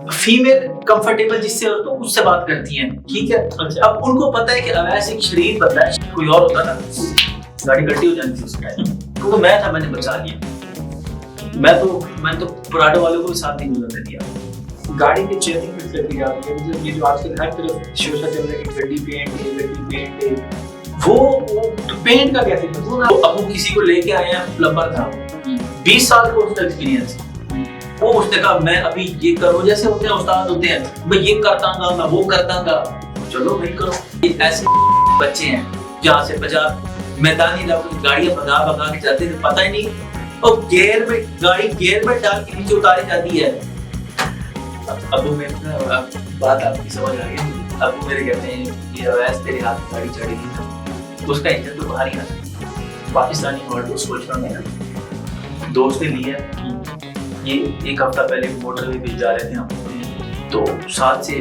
Female comfortable जिससे हो तो उससे बात करती हैं, ठीक है। अच्छा। अब उनको पता है कि अवैस एक शरीफ बंदा है, कोई और होता ना गाड़ी गड्डी हो जाती थी उस टाइम। तो मैं था, मैंने बचा लिया। मैं तो पराडो वालों को भी साथ नहीं गुजरने दिया। गाड़ी की चेकिंग किस तरह की जाती है? मतलब ये जो आजकल हर तरफ शोशा चल रहा है कि गड्डी पेंट है, वो पेंट का कैसे पता? तो अब वो किसी को लेके आए हैं, प्लम्बर था, 20 साल का उसका एक्सपीरियंस। वो उसने कहा मैं अभी ये करो, जैसे होते हैं उस्ताद होते हैं, मैं ये करतांगा, मैं वो करतांगा। चलो भाई करो। ऐसे बच्चे हैं जहाँ से पंजाब मैदानी इलाकों में गाड़ियां भगा के जाते थे, पता ही नहीं। और गाड़ी गेयर में डाल के नीचे उतारी जाती है। अब बात आपकी समझ आ गई। अब मेरे कहते हैं ये अवैस तेरे हाथ में गाड़ी चढ़ेगी, उसका इंजन तो बाहर ही आ। पाकिस्तानी ऑल्टो सोच रहा मैं, दोस्त ने लिया, ये एक हफ्ता पहले मोटरवे पे जा रहे थे हम, तो साथ से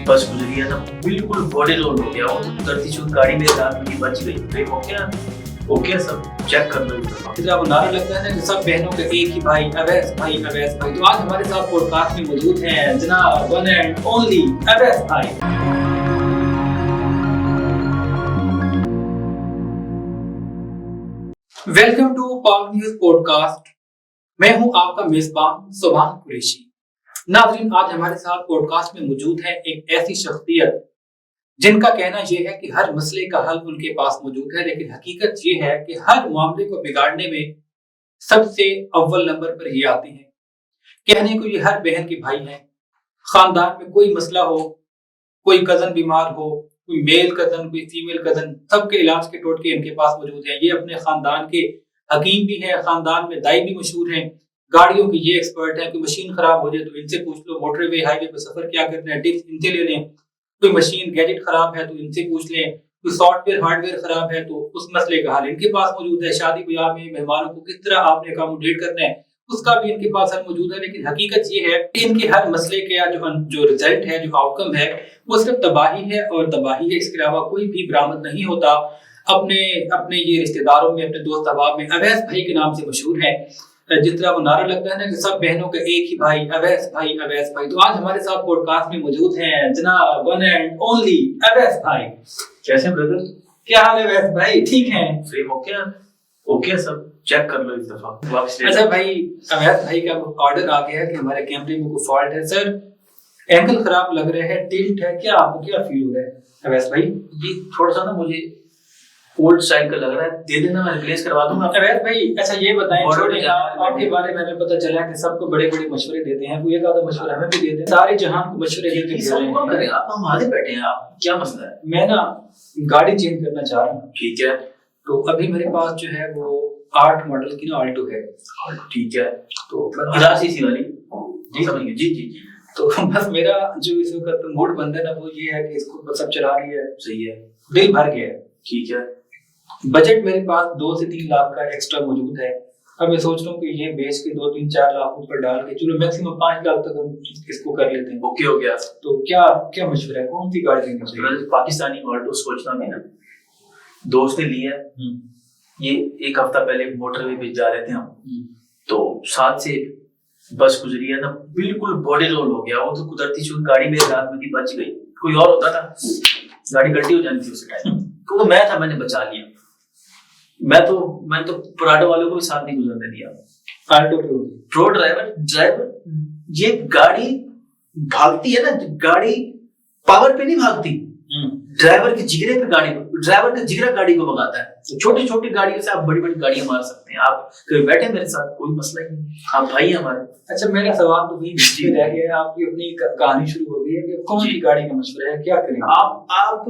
बस गुजरी है ना, बिल्कुल बॉडी रोल हो गया। वो तो उतरती चूक गाड़ी मेरे हाथ में बच गई। फिर ओके सब चेक कर लो। इतना वो नारा लगता है ना कि सब बहनों का एक ही भाई, अवैस भाई, अवैस भाई। तो आज हमारे साथ पॉडकास्ट में मौजूद हैं जनाब वन एंड ओनली अवैस भाई। वेलकम टू पाक न्यूज पॉडकास्ट। मैं हूं आपका मेजबान सुभान कुरैशी। नाज़रीन, आज हमारे साथ पॉडकास्ट में मौजूद है एक ऐसी शख्सियत जिनका कहना यह है कि हर मसले का हल उनके पास मौजूद है, लेकिन हकीकत यह है कि हर मामले को बिगाड़ने में सबसे अव्वल नंबर पर ही आते हैं। कहने को ये हर बहन के भाई हैं। खानदान में कोई मसला हो, कोई कजन बीमार हो, कोई मेल कजन, कोई फीमेल कजन, सबके इलाज के टोटके इनके पास मौजूद हैं। ये अपने खानदान के हकीम भी हैं, खानदान में दाई भी मशहूर हैं। गाड़ियों की ये एक्सपर्ट हैं कि मशीन खराब हो जाए तो इनसे पूछ लो, मोटरवे हाईवे पर सफर क्या करना है टिप्स इनसे ले लें। कोई मशीन गैजेट खराब है तो इनसे पूछ लें, कोई सॉफ्टवेयर हार्डवेयर खराब है तो उस मसले का हल इनके पास मौजूद है। शादी ब्याह में मेहमानों को किस तरह आपने अकोमोडेट करना है उसका भी इनके पास हल मौजूद है। लेकिन हकीकत ये है कि इनके हर मसले के जो रिजल्ट है, जो आउटकम है, वो सिर्फ तबाही है और तबाही है। इसके अलावा कोई भी बरामद नहीं होता। अपने ये रिश्तेदारों में, अपने दोस्त अहबाब में अवैस भाई के नाम से मशहूर है। जिस तरह वो नारा लगता है ना कि सब बहनों का एक ही भाई, अवैस भाई, अवैस भाई। तो आज हमारे साथ पॉडकास्ट में मौजूद हैं जनाब वन एंड ओनली अवैस भाई। कैसे ब्रदर, क्या हाल है अवैस भाई? ठीक हैं? फ्रेम ओके सब चेक कर लो इस दफा। अच्छा भाई, अवैस भाई का ऑर्डर आ गया है कि हमारे कैमरे में कोई फॉल्ट है। सर एंगल खराब लग रहा है, टिल्ट है, क्या आपको क्या फील हो रहा है अवैस भाई? ये थोड़ा सा ना मुझे ओल्ड स्टाइल का लग रहा है, दे देना, मैं रिप्लेस करवा दूंगा। अवैस भाई अच्छा ये बताएं, आपके बारे में हमें पता चला कि सबको बड़े बड़े मशवरे देते हैं, वो एक आधा मशवरा हमें भी देते हैं, सारे जहान को मशवरे देते हैं। आप हम आधे बैठे हैं, आप क्या मसला है? मैं ना गाड़ी चेंज करना चाह रहा हूँ। ठीक है, तो अभी मेरे पास जो है वो 8 मॉडल की ना ऑल्टो है। ठीक है, तो 1000 वाली जी समझ गए। जी जी जी। तो बस मेरा जो इस वक्त मूड बन है ना वो ये है कि इसको सब चला रही है, सही है, दिल भर गया है। ठीक है, बजट मेरे पास 2 से 3 लाख का एक्स्ट्रा मौजूद है। अब मैं सोच रहा हूँ कि ये बेच के 2-3-4 लाख ऊपर डाल के चलो मैक्सिमम 5 लाख तक हम इसको कर लेते हैं। ओके हो गया। तो क्या मशवरा है, कौन सी गाड़ी लेनी चाहिए? पाकिस्तानी ऑल्टो सोचना मैं ना, दोस्त ने लिया, ये एक हफ्ता पहले मोटरवे पे जा रहे थे हम, तो साथ से बस गुजरी है ना, बिल्कुल बॉडी रोल हो गया। वो तो कुदरती चूक गाड़ी मेरे हाथ में बच गई। कोई और होता ना गाड़ी गड्डी हो जाती थी उस टाइम। तो मैं था, मैंने बचा लिया। मैं तो पराडो वालों को भी साथ नहीं गुजरने दिया। ऑल्टो प्रो ड्राइवर ये गाड़ी भागती है ना, गाड़ी पावर पे नहीं भागती, ड्राइवर के जिगरे पे ड्राइवर का जिगरा गाड़ी को भगाता है। तो छोटी छोटी गाड़ियों से आप बड़ी बड़ी गाड़ियां मार सकते हैं। आप कभी बैठे मेरे साथ, कोई मसला ही नहीं, आप भाई हमारे। अच्छा मेरा सवाल तो वही रह गया है, आपकी अपनी कहानी शुरू हो गई है कि कौन सी गाड़ी का मशवरा है, क्या करें? आप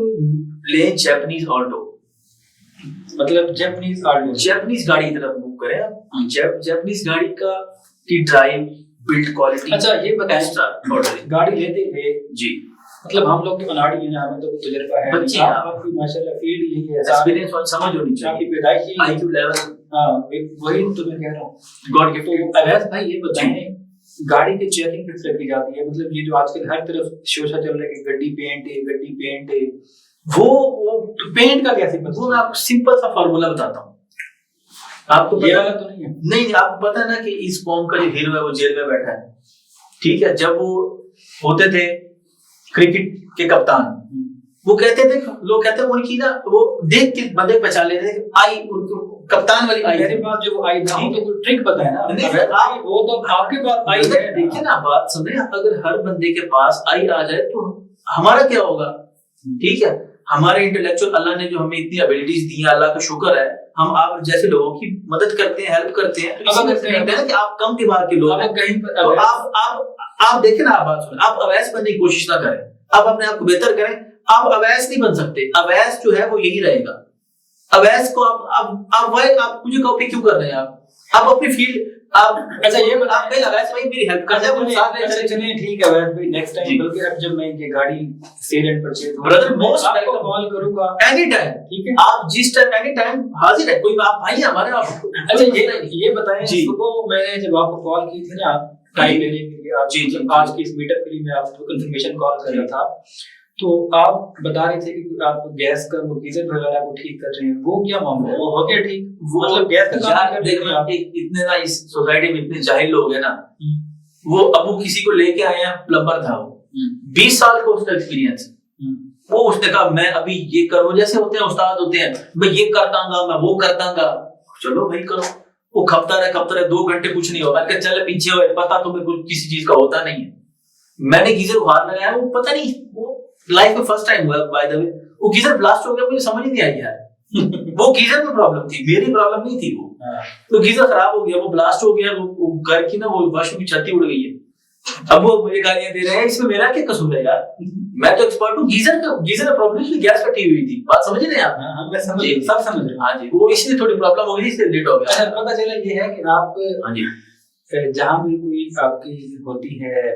ले जापानीज ऑल्टो, मतलब जापानीज गाड़ी की तरफ मूव करें आप। जापानीज गाड़ी की ड्राइव बिल्ड क्वालिटी। अच्छा ये बताएं, गाड़ी लेते थे जी, मतलब हम लोग की अनाड़ी है ना, हमें तो तजुर्बा है, बच्चे आपकी माशाल्लाह फील्ड यही है, एक्सपीरियंस और समझ होनी चाहिए, आपकी पैदाइशी आईक्यू लेवल। हां वही तो मैं कह रहा हूं, गॉड गिफ्ट। तो अवैस भाई ये बताएं, गाड़ी की चेकिंग किस तरह की जाती है? मतलब ये जो आजकल हर तरफ शोशा चल रहा है कि गड्डी पेंट है, वो पेंट का कैसे पता? वो मैं आपको सिंपल सा फार्मूला बताता हूँ। आपको ये वाला तो नहीं है? नहीं, आपको पता है ना कि इस कौम का जो हीरो है वो जेल में बैठा है, ठीक है, जब वो होते थे क्रिकेट के कप्तान, वो कहते थे, लोग कहते हैं उनकी ना वो देख के बंदे पहचान लेते थे, आई उनको कप्तान वाली आई। मेरे पास जो आई था तो कोई ट्रिक बताए ना, अगर आप वो तो आपके पास आई है। देखिए ना, बात सुने, अगर हर बंदे के पास आई आ जाए तो हमारा क्या होगा? ठीक है, हमारे इंटेलेक्चुअल अल्लाह ने जो हमें इतनी एबिलिटीज दी है, अल्लाह का शुक्र है, हम आप जैसे लोगों की मदद करते हैं, हेल्प करते हैं। तो इसी वजह से कहते हैं कि आप कम दिमाग के लोग हैं। कहीं तो आप देखें ना, आप बात सुने, आप अवैस बनने की कोशिश ना करें, आप अपने आप को बेहतर करें। आप अवैस नहीं बन सकते, अवैस जो है वो यही रहेगा। अवैस को आप मुझे कॉपी क्यों कर रहे हैं? आप अपनी फील्ड आप अच्छा ये आप कहीं अवैस भाई मेरी हेल्प कर दे, साथ में अच्छा चलिए ठीक है अवैस भाई, नेक्स्ट टाइम बल्कि अब जब मैं ये गाड़ी sale and purchase brother most आपको कॉल करूंगा एनी टाइम, ठीक है? आप जिस टाइम एनी टाइम हाजिर है, कोई आप भाई हमारे आप। अच्छा ये बताएं, सुबह मैंने जब आपको कॉल की थी ना टाइम लेने के लिए, आप जी आज की इस मीटअप के लिए मैं आपको कंफर्मेशन कॉल कर रहा था, तो आप बता रहे थे कि आप गैस का वो गीजर वगैरह को ठीक कर रहे हैं, वो क्या मामला है? वो हो गया ठीक? वो मतलब गैस का काम कर देखिए आप इतने ना इस सोसाइटी में इतने जाहिल लोग हैं ना, वो अब वो किसी को लेके आए हैं, प्लम्बर था वो 20 साल का उसका एक्सपीरियंस, वो उसने कहा मैं अभी ये करूं, जैसे होते हैं उस्ताद होते हैं, मैं ये कर दूंगा, मैं वो कर दूंगा। चलो भाई करो। वो खपता रहे 2 घंटे कुछ नहीं होगा, चल पीछे हो, पता तुम्हें कुछ किसी चीज का होता नहीं है। मैंने गीजर हाथ लगाया, वो पता नहीं, वो लाइफ में फर्स्ट टाइम हुआ बाय द वे, वो गीजर ब्लास्ट हो गया, मुझे समझ ही नहीं आई यार। वो गीजर में प्रॉब्लम थी, मेरी प्रॉब्लम नहीं थी। वो तो गीजर खराब हो गया, वो ब्लास्ट हो गया, वो घर की ना वो वॉशरूम की छत्ती उड़ गई है। अब वो मुझे गालियां दे रहे हैं, इसमें मेरा क्या कसूर है यार? मैं तो एक्सपर्ट हूँ। गीजर प्रॉब्लम इसलिए गैस कटी हुई थी, बात समझ रहे हैं आप? मैं समझ, सब समझ रहे हैं। हाँ जी, वो इसलिए थोड़ी प्रॉब्लम हो गई, इसलिए लेट हो गया। पता चला ये है कि आप हाँ जी, जहाँ भी कोई आपकी होती है,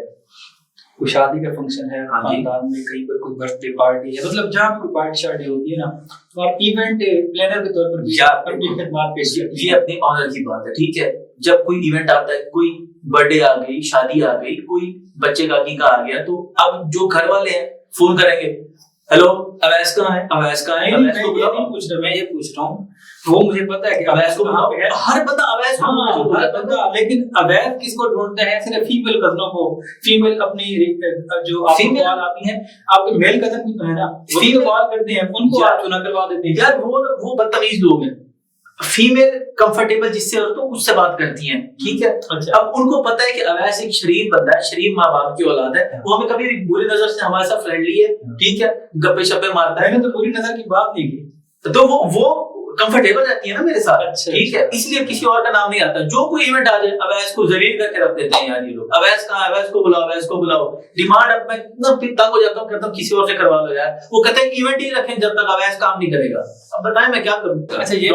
कोई शादी का फंक्शन है खानदान में, कहीं पर कोई बर्थडे पार्टी है, मतलब जहाँ कोई पार्टी शार्टी होती है ना, तो आप इवेंट प्लानर के तौर पर भी अपनी खिदमत पेश करते हैं। ये अपने ऑनर की बात है, ठीक है। जब कोई इवेंट आता है, कोई बर्थडे आ गई, शादी आ गई, कोई बच्चे का अकीका आ गया, तो अब जो घर वाले हैं फोन करेंगे, हेलो अवैस कहाँ है, अवैस कहाँ है? मैं ये नहीं पूछ रहा, मैं ये पूछ रहा हूँ, वो मुझे पता है कि अवैस को कहाँ पे है, हर बंदा अवैस को हर बंदा, लेकिन अवैस किसको ढूंढता है? सिर्फ फीमेल कजनों को, फीमेल अपनी जो आपको कॉल आती है, आपके मेल कजन भी तो है ना, फीमेल कॉल करते हैं, उनको आप चुना करवा देते हैं। यार वो बदतमीज लोग हैं। फीमेल कंफर्टेबल जिससे हो तो उससे बात करती हैं, ठीक है। अच्छा। अब उनको पता है कि अवैस एक शरीफ बंदा है, शरीफ माँ बाप की औलाद है, वो हमें कभी बुरी नजर से हमारे साथ फ्रेंडली है, ठीक है, गप्पे शप्पे मारता है। मैंने तो बुरी नजर की बात नहीं की, तो वो कंफर्टेबल रहती है ना मेरे साथ, अच्छा, ठीक है, इसलिए किसी और का नाम नहीं आता। जो कोई इवेंट आ जाए अवैस को जलील करके रख देते हैं यार ये लोग। अवैस कहाँ, अवैस को बुलाओ, अवैस को बुलाओ। डिमांड अब मैं इतना तंग हो जाता हूँ, कहता हूँ किसी और से करवा लो यार। वो कहते हैं इवेंट ही रखें जब तक अवैस काम नहीं करेगा। अब बताएं मैं क्या करूँ? अच्छा ये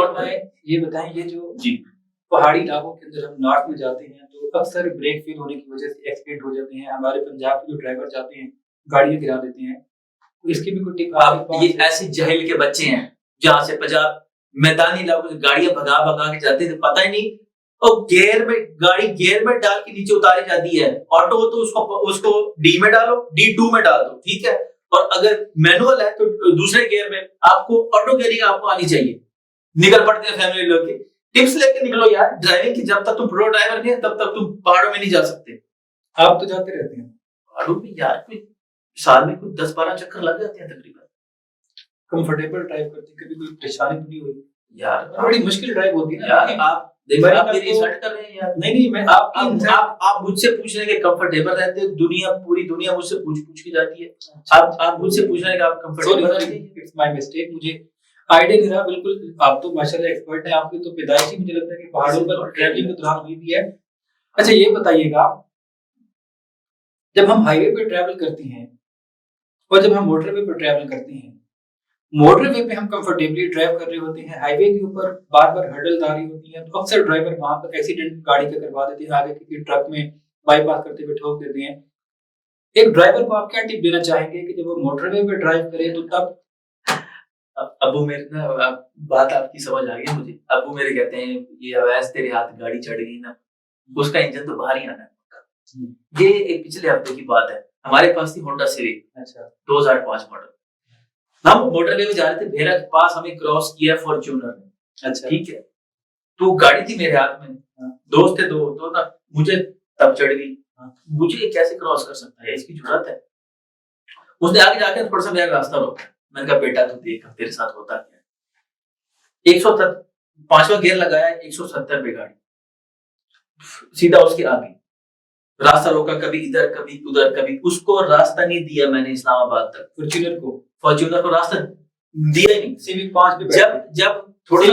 बताएं ये जो जी पहाड़ी इलाकों के अंदर हम नॉर्थ में जाते हैं तो अक्सर ब्रेक फेल होने की वजह से एक्सीडेंट हो जाते हैं। हमारे पंजाब के जो ड्राइवर जाते हैं गाड़ियां गिरा देते हैं, इसकी भी कोई टिप? आप ये ऐसे जहल के बच्चे हैं जहाँ से पंजाब मैदानी इलाकों से गाड़ियां भगा भगा के जाते थे, पता ही नहीं। और गाड़ी गियर में डाल के नीचे उतारी जाती है। ऑटो तो उसको डी में डालो, D2 में डाल दो, ठीक है। और अगर मैनुअल है तो दूसरे गियर में आपको ऑटो गियरिंग आपको आनी चाहिए। निकल पड़ते हैं फैमिली लोग की टिप्स लेके निकलो यार ड्राइविंग की। जब तक तुम प्रो ड्राइवर नहीं है तब तक तुम पहाड़ों में नहीं जा सकते। आप तो जाते रहते हैं पहाड़ों में यार, कोई साल में कोई 10-12 चक्कर लग जाते हैं तकरीबन। कंफर्टेबल ड्राइव करते, कभी कोई परेशानी तो नहीं हुई यार? बड़ी मुश्किल ड्राइव होती है ना यार। आप देखिए आप मेरी सर्च कर रहे हैं यार। नहीं मैं आप मुझसे पूछ रहे हैं कि कंफर्टेबल रहते हैं। पूरी दुनिया मुझसे पूछ के जाती है। आप मुझसे पूछ रहे हैं कि आप कंफर्टेबल रहते हैं। इट्स माय मिस्टेक, मुझे आइडिया नहीं रहा बिल्कुल। आप तो माशाल्लाह एक्सपर्ट हैं, आपकी तो पैदाइश ही मुझे लगता है कि पहाड़ों पर ट्रैवलिंग के दौरान हुई भी है। अच्छा ये बताइएगा, जब हम हाईवे पे ट्रैवल करते हैं और जब हम मोटरवे पे ट्रैवल करते हैं, मोटरवे पे हम कंफर्टेबली ड्राइव कर रहे होते हैं, हाईवे के ऊपर बार बार हर्डलदारी होती है, तो अक्सर ड्राइवर वहां पर एक्सीडेंट गाड़ी का करवा देते हैं, आगे किसी ट्रक में बाईपास करते हुए ठोक देते हैं। एक ड्राइवर को आप क्या टिप देना चाहेंगे कि जब वो मोटरवे पे ड्राइव करे तो तब? अबू मेरे ना बात आपकी समझ आ गई मुझे। अबू मेरे कहते हैं ये अवैस तेरे हाथ गाड़ी चढ़ गई ना, उसका इंजन तो बाहर ही आना है। ये एक पिछले हफ्ते की बात है। हमारे पास थी होंडा सिविक, अच्छा 2005 मॉडल। हम मोटरवे में जा रहे थे, भेरा के पास हमें क्रॉस किया फॉर्च्यूनर ने, अच्छा ठीक है। तो गाड़ी थी मेरे हाथ में, दोस्त थे दो, तो ना मुझे तब चढ़ गई, मुझे ये कैसे क्रॉस कर सकता है, इसकी जरूरत है। उसने आगे जाके थोड़ा सा मेरा रास्ता रोका। मैंने कहा बेटा तू देख तेरे साथ होता क्या है। 170 5वां गियर लगाया, 170 पे गाड़ी सीधा उसके आगे, रास्ता रोका, कभी इधर कभी उधर, कभी उसको रास्ता नहीं दिया मैंने इस्लामाबाद तक। फॉर्च्यूनर को रास्ता दिया ही नहीं। सिविक 5 पे जब थोड़ा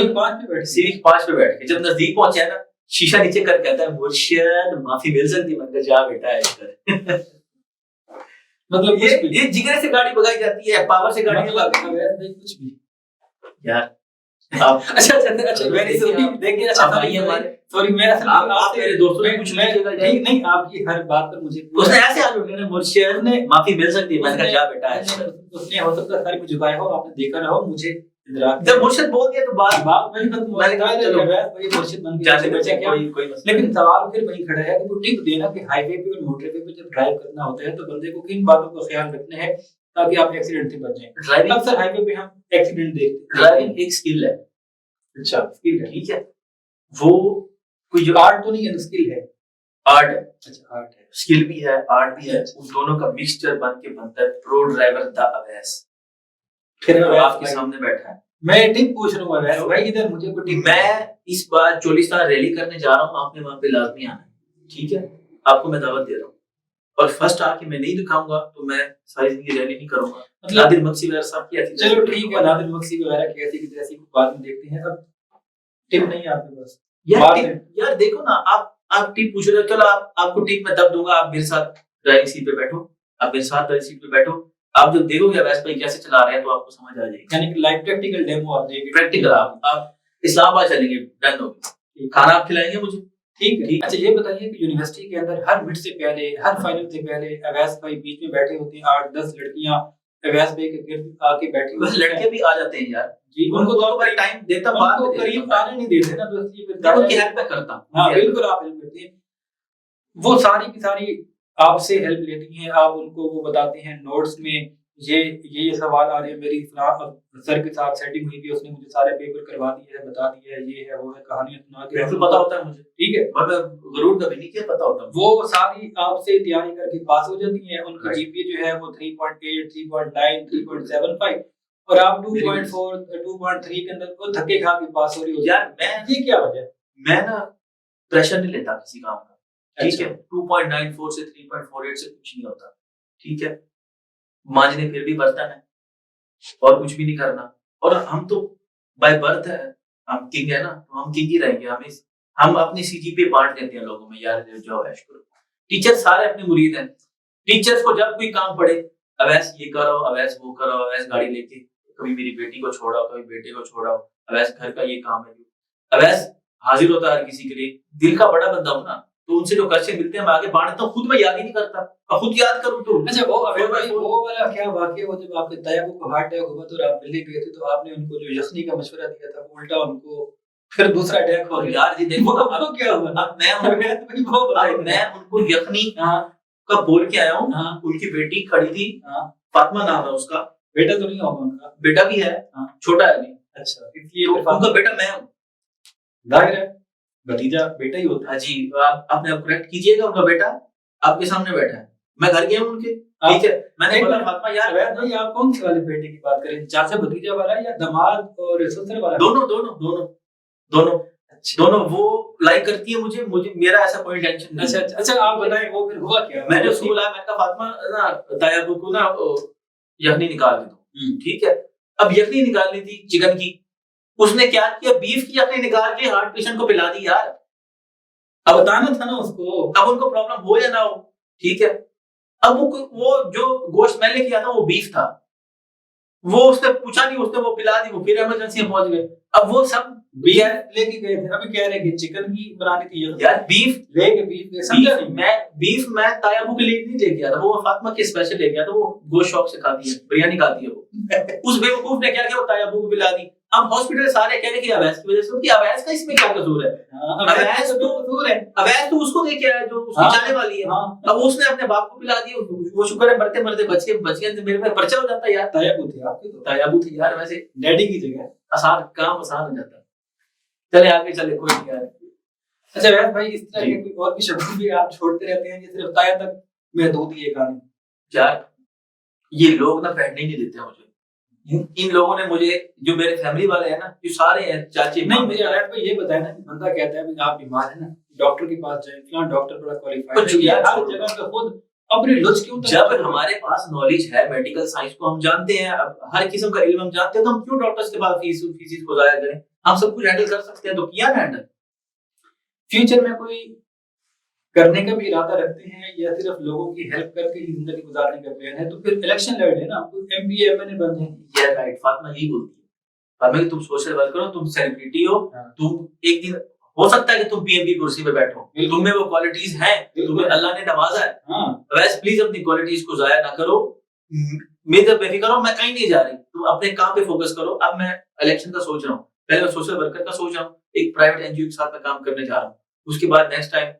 सिविक 5 पे बैठ के जब नजदीक पहुंचे ना, शीशा नीचे कर कहता है मुर्शिद माफी मिल सकती। मैंने कहा जा बेटा इधर। मतलब ये जिगरे से गाड़ी भगाई जाती है, पावर से गाड़ी नहीं भगाई कुछ भी यार। आप अच्छा वेरी सॉरी, देखिए अच्छा सॉरी मैं असल आप मेरे दोस्तों ने कुछ नहीं आपकी हर बात पर मुझे उसने ऐसे आज उन्होंने मुर्शिद ने माफी मिल सकती है। मैंने कहा जा बेटा उसने हो सकता है सर को झुकाया हो, आपने देखा ना हो मुझे जब मुर्शिद बोल दिया तो बात वही खत्म। मैंने कहा चलो वही मुर्शिद बन के जाने बचा क्या कोई मसला। लेकिन सवाल फिर वही खड़ा है कि वो टिप देना कि हाईवे पे और मोटरवे पे जब ड्राइव करना होता है तो बंदे को किन बातों का ख्याल रखना है ताकि आप एक्सीडेंट से बच जाएं। ड्राइविंग अक्सर हाईवे पे हम एक्सीडेंट देखते हैं। ड्राइविंग एक स्किल है। अच्छा स्किल है, ठीक है, वो कोई जो आर्ट तो नहीं है, स्किल है, आर्ट है। अच्छा आर्ट है, स्किल भी है, आर्ट भी है, उन दोनों का मिक्सचर बन के बनता है प्रो ड्राइवर द अवैस। फिर आपके सामने बैठा है, मैं टिप पूछ रहा हूँ अवैस भाई इधर मुझे कोई टिप। मैं इस बार 40 रैली करने जा रहा हूँ, आपने वहां पे लाजमी आना है, ठीक है, आपको मैं दावत दे रहा हूँ। और फर्स्ट आके मैं नहीं दिखाऊंगा तो मैं सारी जिंदगी रैली नहीं करूंगा। मतलब नादिर मक्सी वगैरह साहब की ऐसी, चलो ठीक है, नादिर मक्सी वगैरह की ऐसी की जैसी बाद में देखते हैं। अब टिप नहीं आपके पास यार देखो ना, आप टिप पूछ रहे हो, चलो आपको टिप मैं तब दूंगा आप मेरे साथ ड्राइविंग सीट पे बैठो, आप मेरे साथ ड्राइविंग सीट पे बैठो, आप जब देखोगे अवैस भाई कैसे चला रहे हैं तो आपको समझ आ जाएगी। यानी कि लाइव प्रैक्टिकल डेमो आप देखेंगे, प्रैक्टिकल आप इस्लामाबाद चलेंगे, डन हो, खाना आप खिलाएंगे मुझे, ठीक है। अच्छा ये बताइए कि यूनिवर्सिटी के अंदर हर मिड से पहले, हर फाइनल से पहले अवैस भाई बीच में बैठे होते हैं, 8-10 लड़कियां अवैस भाई के गिर्द आके बैठी होती हैं। लड़के भी आ जाते हैं यार जी, उनको तो भाई टाइम देता हूं, बात को करीब आने नहीं देते ना, तो इसलिए फिर उनकी हेल्प मैं करता हूं। हां बिल्कुल आप हेल्प करते हैं, वो सारी की सारी आपसे हेल्प लेती हैं, आप उनको वो बताते हैं नोट्स में ये सवाल आ रहे हैं, मेरी सर के साथ सेटिंग हुई थी, उसने मुझे सारे पेपर करवा दिए है, बता दिया है, ये है वो है, कहानियां सुना के बिल्कुल पता होता है मुझे, ठीक है, मैं जरूर कभी नहीं किया, पता होता है। वो सारी आपसे तैयारी करके पास हो जाती हैं, उनका जीपीए जो है वो 3.8 3.9 3.75 और आप 2.4 2.3 के अंदर वो धक्के खा के पास हो रही हो। यार मैं ये क्या वजह, मैं ना प्रेशर नहीं लेता किसी काम का, ठीक है, 2.94 से 3.48 से कुछ नहीं होता, ठीक है, मांझने फिर भी बर्तन है और कुछ भी नहीं करना। और हम तो बाय बर्थ है, हम किंग है ना, तो हम किंग ही रहेंगे। हम अपनी सीजीपीए बांट देते हैं लोगों में, यार जाओ ऐश करो। टीचर सारे अपने मुरीद हैं, टीचर्स को जब कोई काम पड़े, अवैस ये करो, अवैस वो करो, अवैस गाड़ी लेके कभी मेरी बेटी को छोड़ाओ, कभी बेटे को छोड़ाओ, अवैस घर का ये काम है, अवैस हाजिर होता है हर किसी के लिए। दिल का बड़ा बंदा हूं ना, तो उनसे जो कष्ट मिलते हैं मैं आगे बांटता हूं, खुद मैं याद ही नहीं करता, अब खुद याद करूं तो। अच्छा वो अबे भाई वो वाला क्या वाकया हुआ जब आपके ताया को हार्ट अटैक हुआ तो आप दिल्ली गए थे, तो आपने उनको जो यखनी का मशवरा दिया था उल्टा उनको फिर दूसरा अटैक हो गया। यार जी देखो अब क्या हुआ, अब मैं उनको यखनी का बोल के आया हूं। उनकी बेटी खड़ी थी, फातिमा नाम है उसका, बेटा तो नहीं होगा उनका, बेटा भी है, छोटा है अभी। अच्छा इसलिए उनका बेटा मैं हूं, जाहिर है भतीजा बेटा ही होता है जी। आप अपने आप करेक्ट कीजिएगा, उनका बेटा आपके सामने बैठा है, मैं घर गया हूं उनके, ठीक है, मैंने बोला फातिमा यार भाई आप कौन से वाले बेटे की बात करें, चाचा भतीजा वाला या दामाद और ससुर वाला? दोनों दोनों दोनों दोनों दोनों। वो लाइक करती है मुझे मेरा ऐसा कोई टेंशन नहीं। अच्छा आप बताएं वो फिर हुआ क्या? मैंने उसको बुलाया, मैंने कहा फातिमा ना ताया को ना यखनी निकाल दे दो, ठीक है। अब यखनी निकालनी थी चिकन की, उसने क्या किया, बीफ की यखनी निकाल के हार्ट पेशेंट को पिला दी यार। अब बताना था ना उसको, अब उनको प्रॉब्लम हो या ना हो, ठीक है। अब वो जो गोश्त मैंने किया था वो बीफ था, वो उसने पूछा नहीं, उसने वो पिला दी, वो फिर इमरजेंसी में पहुंच गए। अब वो सब लेके गए थे, अभी कह रहे कि चिकन की बनानी थी यार, बीफ लेके बीफ समझा नहीं, मैं तायाबू के लिए नहीं लेके गया था, वो फातिमा के स्पेशल लेके गया था, वो गोश्त शौक से खाती है, बिरयानी खाती है वो। उस बेवकूफ ने क्या किया, वो तायाबू को पिला दी। अब हॉस्पिटल सारे कह रहे कि अवैस की वजह से, कि अवैस का इसमें क्या कसूर है? अवैस तो कसूर है, अवैस तो उसको देके आया जो उसकी जाने वाली है। अब उसने अपने बाप को पिला दी, वो शुक्र है मरते मरते बच गए, मेरे पे पर्चा हो जाता यार। तायाबू थे आपके, तो तायाबू थे यार, वैसे डैडी की जगह आसान काम आसान हो जाता। चले आगे चले, कोई नहीं यार, अच्छा वैसे भाई, इस तरह जी। के कोई और भी शब्द भी आप छोड़ते रहते हैं, जैसे बताया तक महदूद ये कहानी? यार ये लोग ना बैठने ही नहीं देते हैं मुझे। इन लोगों ने मुझे, जो मेरे फैमिली वाले हैं ना, जो सारे हैं चाचे नहीं, मामे, मुझे अवैध भाई ये बताया ना कि बंदा कहता है भाई आप बीमार है ना, डॉक्टर के पास जाए, फलां डॉक्टर बड़ा क्वालिफाइड कुछ है, भी यार हर छोड़ो। जगह पे खुद अपनी लुच क्यों तक जब छोड़ो? हमारे पास नॉलेज है, मेडिकल साइंस को हम जानते हैं, अब हर किस्म का इल्म हम जानते हैं, तो हम क्यों डॉक्टर्स के पास फीस को जाया करें? हम सब कुछ हैंडल कर सकते हैं, तो किया ना हैंडल। फ्यूचर में कोई करने का भी इरादा रखते हैं या सिर्फ लोगों की हेल्प करके ही जिंदगी गुजारने का प्लान है? तो फिर इलेक्शन लड़ लेना, कोई एमपी एमएलए बन जाए। ये राइट, फातिमा यही बोलती है। फातिमा कि तुम सोशल वर्कर हो, तुम सेलिब्रिटी हो, हाँ। तुम एक दिन हो सकता है कि तुम पीएम की कुर्सी पे बैठो, बिल्कुल। तुम में वो क्वालिटीज हैं, तुम्हें अल्लाह ने नवाजा है। हाँ, वैसे प्लीज अपनी क्वालिटीज को जाया ना करो। मेरे बेफिक्र हो, मैं कहीं नहीं जा रही, तुम अपने काम पे फोकस करो। अब मैं इलेक्शन का सोच रहा हूँ, पहले मैं सोशल वर्कर का सोच रहा हूँ, एक प्राइवेट एनजीओ के साथ मैं काम करने जा रहा हूँ, उसके बाद नेक्स्ट टाइम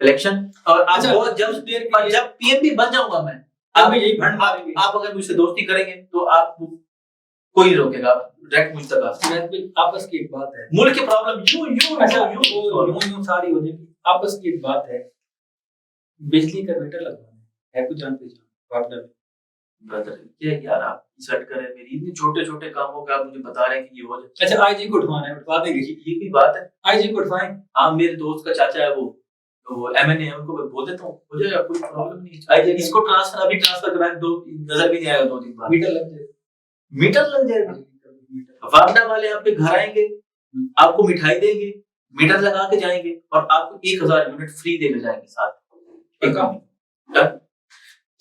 इलेक्शन। और अब अच्छा, बहुत कुछ देर के लिए- जब पीएम भी बन जाऊंगा मैं, अब यही भंड मारेंगे। आप अगर मुझसे दोस्ती करेंगे तो आप कोई नहीं रोकेगा, आप डायरेक्ट मुझ तक आ सकते वैसे भी आपस की एक बात है। हैं। मुल्क की प्रॉब्लम यूं अच्छा, यूं यूं सारी हो जाएगी। आपस की एक बात है, बिजली का मीटर लगवाना है कुछ जान पहचान वापडा में। ब्रदर, ये यार आप इंसल्ट कर रहे हैं मेरी, इतने छोटे-छोटे कामों का आप मुझे बता रहे हैं कि ये हो जाए। अच्छा, आईजी को उठवाना है, उठवा देंगे। ये कोई बात है? आईजी को उठवाएं। हाँ, मेरे दोस्त का चाचा है, वो एमएनए है, उनको मैं बोल देता हूँ, हो जाएगा, कोई प्रॉब्लम नहीं है। आई इसको अभी ट्रांसफर करा दो, नजर भी नहीं आएगा 2 दिन बाद। मीटर लग जाएगा। मीटर लग जाएगा। वापडा वाले आपके घर आएंगे, आपको मिठाई देंगे, मीटर लगा के जाएंगे और आपको 1000 यूनिट फ्री देके जाएंगे साथ। एक काम। डन?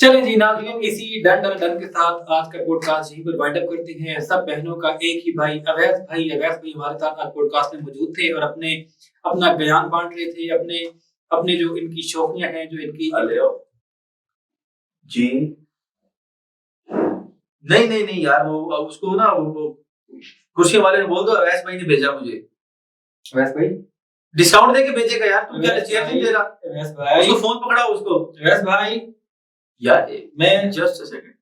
चलें जी नाज़रीन, इसी डन के साथ आज का पॉडकास्ट यहीं पर वाइंड अप करते हैं। सब बहनों का एक ही भाई अवैध भाई हमारे साथ आज पॉडकास्ट में मौजूद थे और अपना बयान बांट रहे थे, अपने जो इनकी शौकियां हैं, जो इनकी जी नहीं यार, वो उसको ना वो कुर्सी वाले ने बोल दो, अवैस भाई ने भेजा मुझे। अवैस भाई डिस्काउंट देके भेजेगा यार, तू क्या चेयर नहीं दे रहा? अवैस भाई, उसको फोन पकड़ाओ उसको। अवैस भाई, यार मैं just a second,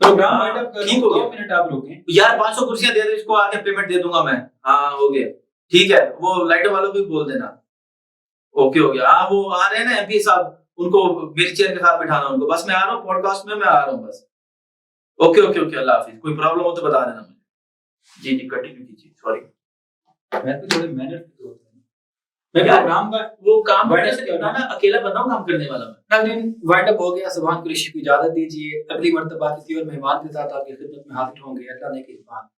programme wind up कर ठीक हो 2 गया। मिनट आप रुकें। यार 500 कुर्सियां दे दे, इसको आके पेमेंट दे दूंगा मैं। हाँ हो गया, ठीक है, वो लाइटर वालों को भी बोल देना। ओके हो गया। हाँ, वो आ रहे हैं ना एमपी साहब, उनको व्हील चेयर के साथ बिठाना उनको। बस मैं आ रहा हूँ पॉडकास्ट में, मैं आ रहा हूँ बस। ओके, अल्लाह हाफिज। कोई प्रॉब्लम हो तो बता देना मुझे। जी कंटिन्यू कीजिए, सॉरी। मैं तो थोड़े मेहनत की जरूरत है। मैं प्रोग्राम का वो काम वाइंड कैसे करना ना, अकेला बंदा हूं काम करने वाला मैं। नाज़रीन, वाइंड अप हो गया। सुभान कुरैशी को इजाजत दीजिए। अगली मर्तबा किसी और मेहमान के साथ आपकी खिदमत में हाजिर होंगे। अल्लाह ने के